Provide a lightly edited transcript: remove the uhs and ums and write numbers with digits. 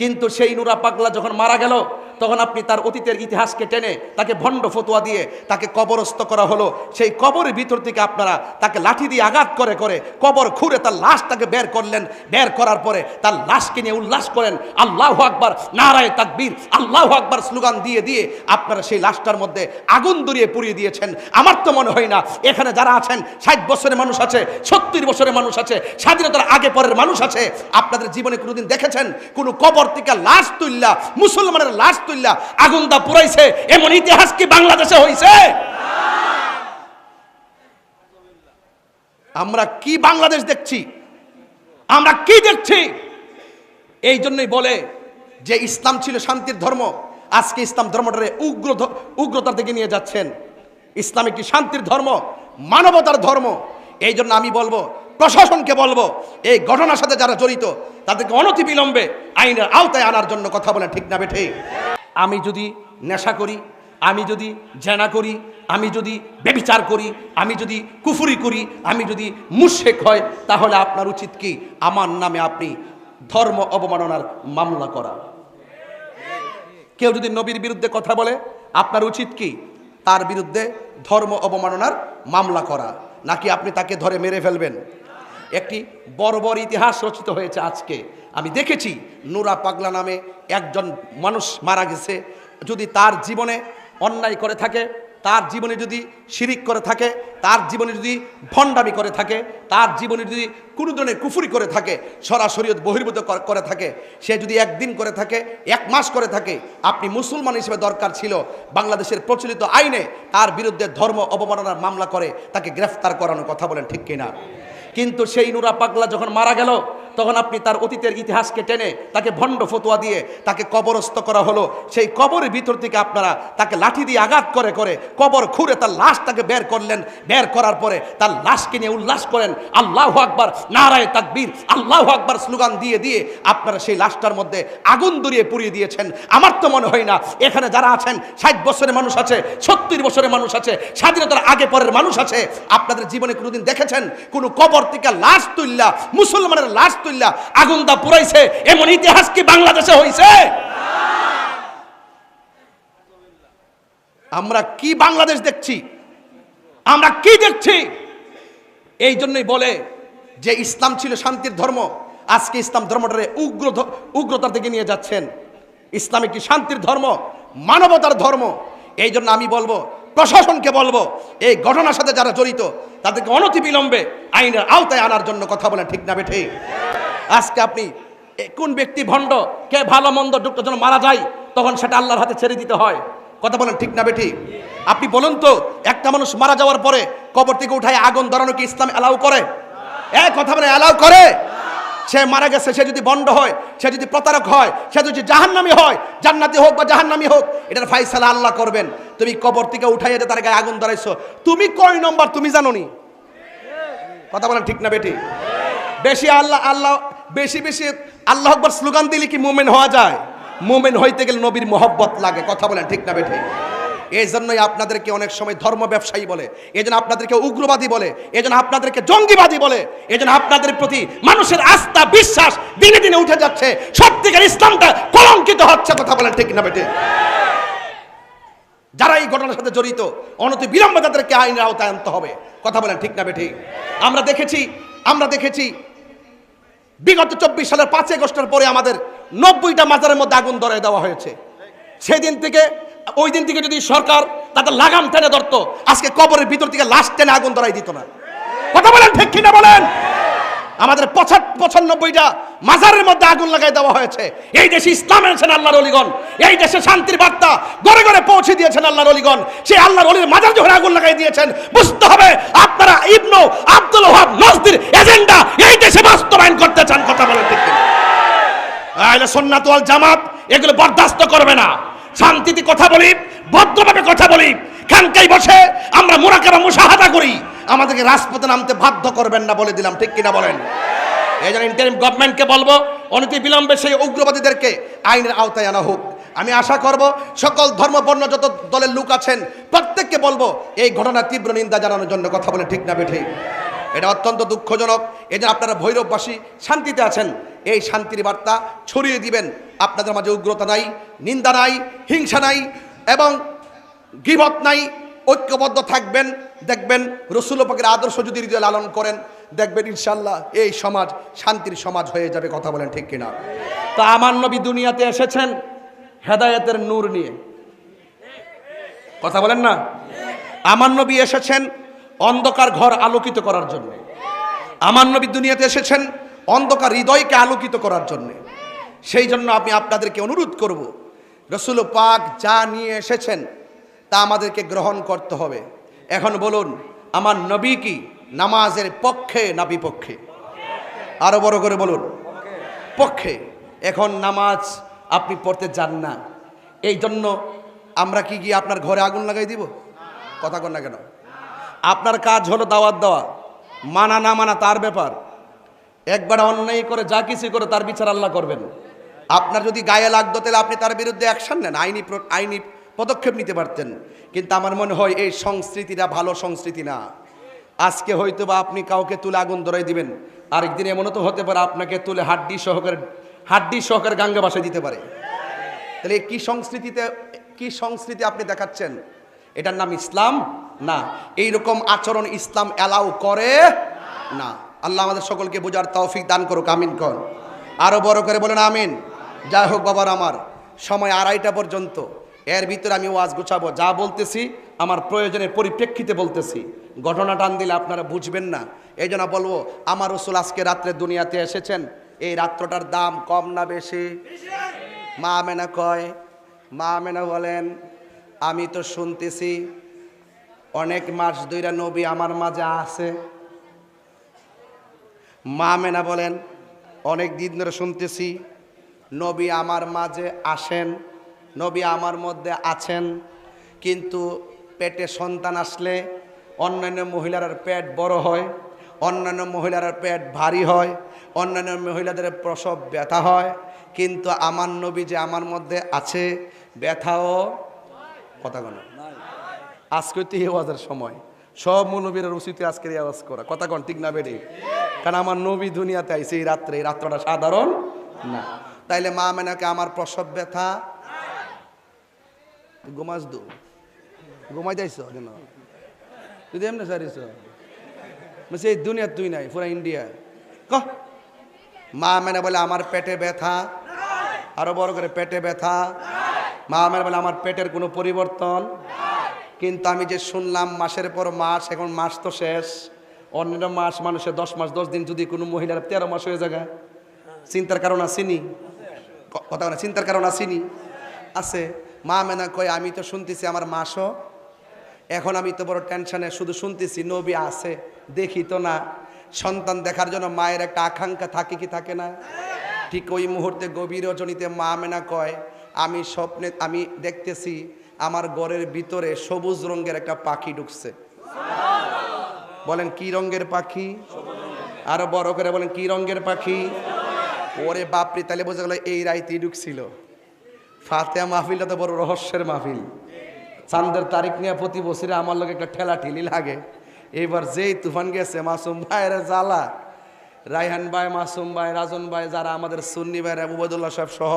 কিন্তু সেই নুরা পাগলা যখন মারা গেল তখন আপনি তার অতীতের ইতিহাসকে টেনে তাকে ভণ্ড ফতোয়া দিয়ে তাকে কবরস্থ করা হলো। সেই কবরের ভিতর থেকে আপনারা তাকে লাঠি দিয়ে আঘাত করে করে কবর খুঁড়ে তার লাশটাকে বের করলেন। বের করার পরে তার লাশকে নিয়ে উল্লাস করেন, আল্লাহু আকবার, নারায়ে তাকবীর, আল্লাহু আকবার স্লোগান দিয়ে দিয়ে আপনারা সেই লাশটার মধ্যে আগুন ধরিয়ে পুড়িয়ে দিয়েছেন। আমার তো মনে হয় না এখানে যারা আছেন 60 বছরের মানুষ আছে, 70 বছরের মানুষ আছে, স্বাধীনতার আগে পরের মানুষ আছে, আপনাদের জীবনে কোনোদিন দেখেছেন কোন কবর থেকে লাশ তুললা, মুসলমানের লাশ তুললা আগুন দা পুরাইছে? এমন ইতিহাস কি বাংলাদেশে হইছে? আমরা কি বাংলাদেশ দেখছি? আমরা কি দেখছি? এই জন্যই বলে যে ইসলাম ছিল শান্তির ধর্ম, আজকে ইসলাম ধর্মটারে উগ্রতার দিকে নিয়ে যাচ্ছেন। ইসলাম একটি শান্তির ধর্ম, মানবতার ধর্ম। এই জন্য আমি বলবো, প্রশাসনকে বলবো, এই ঘটনার সাথে যারা জড়িত তাদেরকে অনতিবিলম্বে আইনের আওতায় আনার জন্য কথা বলেন, ঠিক না বেঠে? আমি যদি নেশা করি, আমি যদি জেনা করি, আমি যদি ব্যভিচার করি, আমি যদি কুফরি করি, আমি যদি মুশরিক হয়, তাহলে আপনার উচিত কি আমার নামে আপনি ধর্ম অবমাননার মামলা করা? কেউ যদি নবীর বিরুদ্ধে কথা বলে আপনার উচিত কি তার বিরুদ্ধে ধর্ম অবমাননার মামলা করা, নাকি আপনি তাকে ধরে মেরে ফেলবেন? একটি বর্বর ইতিহাস রচিত হয়েছে আজকে। আমি দেখেছি নুরা পাগলা নামে একজন মানুষ মারা গেছে। যদি তার জীবনে অন্যায় করে থাকে, তার জীবনে যদি শিরিক করে থাকে, তার জীবনে যদি ভণ্ডামি করে থাকে, তার জীবনে যদি কোনো ধরনের কুফরি করে থাকে, সরাসরি বহির্ভূত করে থাকে, সে যদি একদিন করে থাকে, 1 মাস করে থাকে, আপনি মুসলমান হিসেবে দরকার ছিল বাংলাদেশের প্রচলিত আইনে তার বিরুদ্ধে ধর্ম অবমাননার মামলা করে তাকে গ্রেফতার করানোর কথা বলেন, ঠিক কিনা? কিন্তু সেই নুরা পাগলা যখন মারা গেল তখন আপনি তার অতীতের ইতিহাসকে টেনে তাকে ভণ্ড ফতোয়া দিয়ে তাকে কবরস্থ করা হলো। সেই কবরের ভিতর থেকে আপনারা তাকে লাঠি দিয়ে আঘাত করে করে কবর খুঁড়ে তার লাশটাকে বের করলেন। বের করার পরে তার লাশকে নিয়ে উল্লাস করেন, আল্লাহু আকবার, নারায়ে তাকবীর, আল্লাহু আকবার স্লোগান দিয়ে দিয়ে আপনারা সেই লাশটার মধ্যে আগুন ধরিয়ে পুড়িয়ে দিয়েছেন। আমার তো মনে হয় না এখানে যারা আছেন 60 বছরের মানুষ আছে, 70 বছরের মানুষ আছে, স্বাধীনতার আগে পরের মানুষ আছে, আপনাদের জীবনে কোনোদিন দেখেছেন কোন কবর থেকে লাশ তুললা, মুসলমানের লাশ তুললা আগুন দা পুরাইছে? এমন ইতিহাস কি বাংলাদেশে হইছে? আমরা কি বাংলাদেশ দেখছি? আমরা কি দেখছি? এই জন্যই বলে যে ইসলাম ছিল শান্তির ধর্ম, আজকে ইসলাম ধর্মটারে উগ্রতার দিকে নিয়ে যাচ্ছেন। ইসলাম একটি শান্তির ধর্ম, মানবতার ধর্ম। এই জন্য আমি বলবো, প্রশাসনকে বলবো, এই ঘটনার সাথে যারা জড়িত তাদেরকে অনতিবিলম্বে আইনের আওতায় আনার জন্য কথা বলেন, ঠিক না বেঠে? আজকে আপনি কোন ব্যক্তি ভণ্ড, কে ভালো মন্দ ডুক্ত যখন মারা যায় তখন সেটা আল্লাহর হাতে ছেড়ে দিতে হয়, কথা বলেন, ঠিক না বেঠি? আপনি বলুন তো, একটা মানুষ মারা যাওয়ার পরে কবর থেকে উঠায় আগুন ধরানো কি ইসলাম অ্যালাউ করে? কথা বলে অ্যালাউ করে? সে মারা গেছে, সে যদি ভণ্ড হয়, সে যদি প্রতারক হয়, সে যদি জাহান্নামী হয়, জান্নাতি হোক বা জাহান্নামী হোক, এটার ফায়সালা আল্লাহ করবেন। তুমি কবর থেকে উঠাইয়া যে তার গায়ে আগুন ধরাইছো, তুমি কয় নম্বর তুমি জানো নি? কথা বলেন, ঠিক না বেটি? বেশি বেশি আল্লাহ আকবার স্লোগান দিলে কি মুমিন হওয়া যায়? মুমিন হইতে গেলে নবীর মোহব্বত লাগে, কথা বলেন, ঠিক না বেটি? এই জন্যই আপনাদেরকে অনেক সময় ধর্ম ব্যবসায়ী বলে, এই জন্য আপনাদেরকে উগ্রবাদী বলে, এই জন্য আপনাদেরকে জঙ্গিবাদী বলে, এই জন্য আপনাদের প্রতি মানুষের আস্থা বিশ্বাস দিনে দিনে উঠে যাচ্ছে, সত্যিকার ইসলামটা কলঙ্কিত হচ্ছে, কথা বলেন, ঠিক না বেটি? যারা এই ঘটনার সাথে জড়িত অনতিবিলম্বে তাদেরকে আইনের আওতায় আনতে হবে, কথা বলেন, ঠিক না বেটি? আমরা দেখেছি বিগত 24 সালের 5 আগস্টের পরে আমাদের 90টা মাজারের মধ্যে আগুন ধরায় দেওয়া হয়েছে। সেদিন থেকে ওই দিন থেকে যদি সরকার তাদের লাগাম টেনে ধরতো, আজকে কবরের ভিতর থেকে লাশ টেনে আগুন ধরাই দিত না, কথা বলেন, ঠিক কিনা বলেন? আমাদের 95টা মাজারের মধ্যে আগুন লাগাই দেওয়া হয়েছে। এই দেশে ইসলাম এনেছেন আল্লাহর ওলিগণ, এই দেশে শান্তির বার্তা ঘরে ঘরে পৌঁছে দিয়েছেন আল্লাহর ওলিগণ। সেই আল্লাহর ওলির মাজার যখন আগুন লাগাই দিয়েছেন, বুঝতে হবে আপনারা ইবনু আব্দুল ওয়াহাব নজদির এজেন্ডা এই দেশে বাস্তবায়ন করতে চান, কথা বলেন, ঠিক কিনা? আহলে সুন্নাত ওয়াল জামাত এগুলো বরদাস্ত করবে না। শান্তিতে কথা বলি, ভদ্রভাবে কথা বলি, খানকায় বসে আমরা মুরাকাবা মুশাহাদা করি, আমাদেরকে রাজপথে নামতে বাধ্য করবেন না, বলে দিলাম, ঠিক কিনা বলেন? এই জন্য ইন্টারিম গভর্নমেন্টকে বলবো, অনতিবিলম্বে সেই উগ্রবাদীদেরকে আইনের আওতায় আনা হোক। আমি আশা করব সকল ধর্মবর্ণ যত দলের লোক আছেন প্রত্যেককে বলবো এই ঘটনার তীব্র নিন্দা জানানোর জন্য, কথা বলে, ঠিক না বেঠে? এটা অত্যন্ত দুঃখজনক। এই যে আপনারা ভৈরববাসী শান্তিতে আছেন, এই শান্তির বার্তা ছড়িয়ে দিবেন। আপনাদের মাঝে উগ্রতা নাই, নিন্দা নাই, হিংসা নাই এবং গীবত নাই। ঐক্যবদ্ধ থাকবেন, দেখবেন রসুল পাকের আদর্শ যদি হৃদয়ে লালন করেন, দেখবেন ইনশাল্লাহ এই সমাজ শান্তির সমাজ হয়ে যাবে। কথা বলেন ঠিক কিনা? তা আমার নবী দুনিয়াতে এসেছেন হেদায়েতের নূর নিয়ে। কথা বলেন না? আমার নবী এসেছেন অন্ধকার ঘর আলোকিত করার জন্য। আমার নবী দুনিয়াতে এসেছেন অন্ধকার হৃদয়কে আলোকিত করার জন্য। সেই জন্য আমি আপনাদেরকে অনুরোধ করব, রসুল পাক যা নিয়ে এসেছেন তা আমাদেরকে গ্রহণ করতে হবে। এখন বলুন, আমার নবী কি নামাজের পক্ষে না বিপক্ষে? আরো বড় করে বলুন, পক্ষে। এখন নামাজ আপনি পড়তে যান না, এই জন্য আমরা কি গিয়ে আপনার ঘরে আগুন লাগাই দিব? কথা কন না কেন? আপনার কাজ হলো দাওয়াত দেওয়া, মানা না মানা তার ব্যাপার। একবার অন্যায় করে যা কিছু করে তার বিচার আল্লাহ করবেন। আপনার যদি গায়ে লাগতো তাহলে আপনি তার বিরুদ্ধে অ্যাকশন নেন, আইনি পদক্ষেপ নিতে পারতেন। কিন্তু আমার মনে হয় এই সংস্কৃতিটা ভালো সংস্কৃতি না। আজকে হয়তো বা আপনি কাউকে তুলে আগুন ধরাই দিবেন, আরেকদিন এমনও তো হতে পারে আপনাকে তুলে হাড্ডি সহকারে গাঙ্গা বাসায় দিতে পারে। তাহলে কি সংস্কৃতি আপনি দেখাচ্ছেন? এটার নাম ইসলাম না। এইরকম আচরণ ইসলাম অ্যালাউ করে না। আল্লাহ আমাদের সকলকে বোঝার তৌফিক দান করুক। আমিন কর। আরো বড় করে বলেন আমিন। যাই হোক বাবার, আমার সময় 2:30টা পর্যন্ত, এর ভিতরে আমি ওয়াজ গুছাবো। যা বলতেছি আমার প্রয়োজনের পরিপ্রেক্ষিতে বলতেছি, ঘটনা টান দিলে আপনারা বুঝবেন না। এই জন্য বলবো, আমার রসুল আজকে রাত্রে দুনিয়াতে এসেছেন, এই রাত্রটার দাম কম না বেশি? মা আমেনা কয়, মা আমেনা বলেন, আমি তো শুনতেছি অনেক মাস ধইরা নবী আমার মাঝে আছে। মা আমেনা বলেন, অনেক দিন ধরে শুনতেছি নবী আমার মাঝে আসেন, নবী আমার মধ্যে আছেন, কিন্তু পেটে সন্তান আসলে অন্যান্য মহিলার পেট বড় হয়, অন্যান্য মহিলার পেট ভারী হয়, অন্যান্য মহিলাদের প্রসব ব্যথা হয়, কিন্তু আমার নবী যে আমার মধ্যে আছে, ব্যথাও কথা কন। আজকে তো এই আওয়াজের সময়, সব নবীর উচিত আজকের এই আওয়াজ করা। কথা কন ঠিক না বেড়ে? কারণ আমার নবী দুনিয়াতে আইছে এই রাত্রে, এই রাত্রটা সাধারণ না। তাইলে মা মেনাকে আমার প্রসব ব্যথা, ঘুমাই যাইছ কেন? তুই এমনি সারিস এই দুনিয়া তুই নাই, পুরা ইন্ডিয়া। মা মেনা বলে আমার পেটে ব্যথা, আরো বড় করে পেটে ব্যথা। মা মেনা বলে আমার পেটের কোনো পরিবর্তন, কিন্তু আমি যে শুনলাম মাসের পর মাস, এখন মাস তো শেষ। অন্যান্য মাস মানুষের 10 মাস 10 দিন, যদি কোনো মহিলার 13 মাস হয়ে যায়, চিন্তার কারণ আসেনি? কথা বলে চিন্তার কারণ আসেনি? আছে। মা মেনা কয়, আমি তো শুনতেছি আমার মাসও, এখন আমি তো বড় টেনশনে, শুধু শুনতেছি নবী আছে, দেখি তো না। সন্তান দেখার জন্য মায়ের একটা আকাঙ্ক্ষা থাকে কি থাকে না? ঠিক ওই মুহূর্তে গভীর রজনীতে মা মেনা কয়, আমি স্বপ্নে আমি দেখতেছি আমার ঘরের ভিতরে সবুজ রঙের একটা পাখি ঢুকছে। বলেন কি রঙের পাখি? আরো বড় করে বলেন কি রঙের পাখি? ওরে বাপরে, তাহলে বোঝা গেল এই রাইতেই ঢুকছিল। ফাতেহা মাহফিলটা তো বড় রহস্যের মাহফিল। চাঁদের তারিখ নিয়ে প্রতি বছরে আমার লোক একটা ঠেলা ঠেলি লাগে। এবার যেই তুফান গেছে, মাসুম ভাইয়ের জ্বালা, রায়হান ভাই, মাসুম ভাই, রাজন ভাই, যারা আমাদের সুন্নি ভাইরা, উবাইদুল্লাহ সাহেব সহ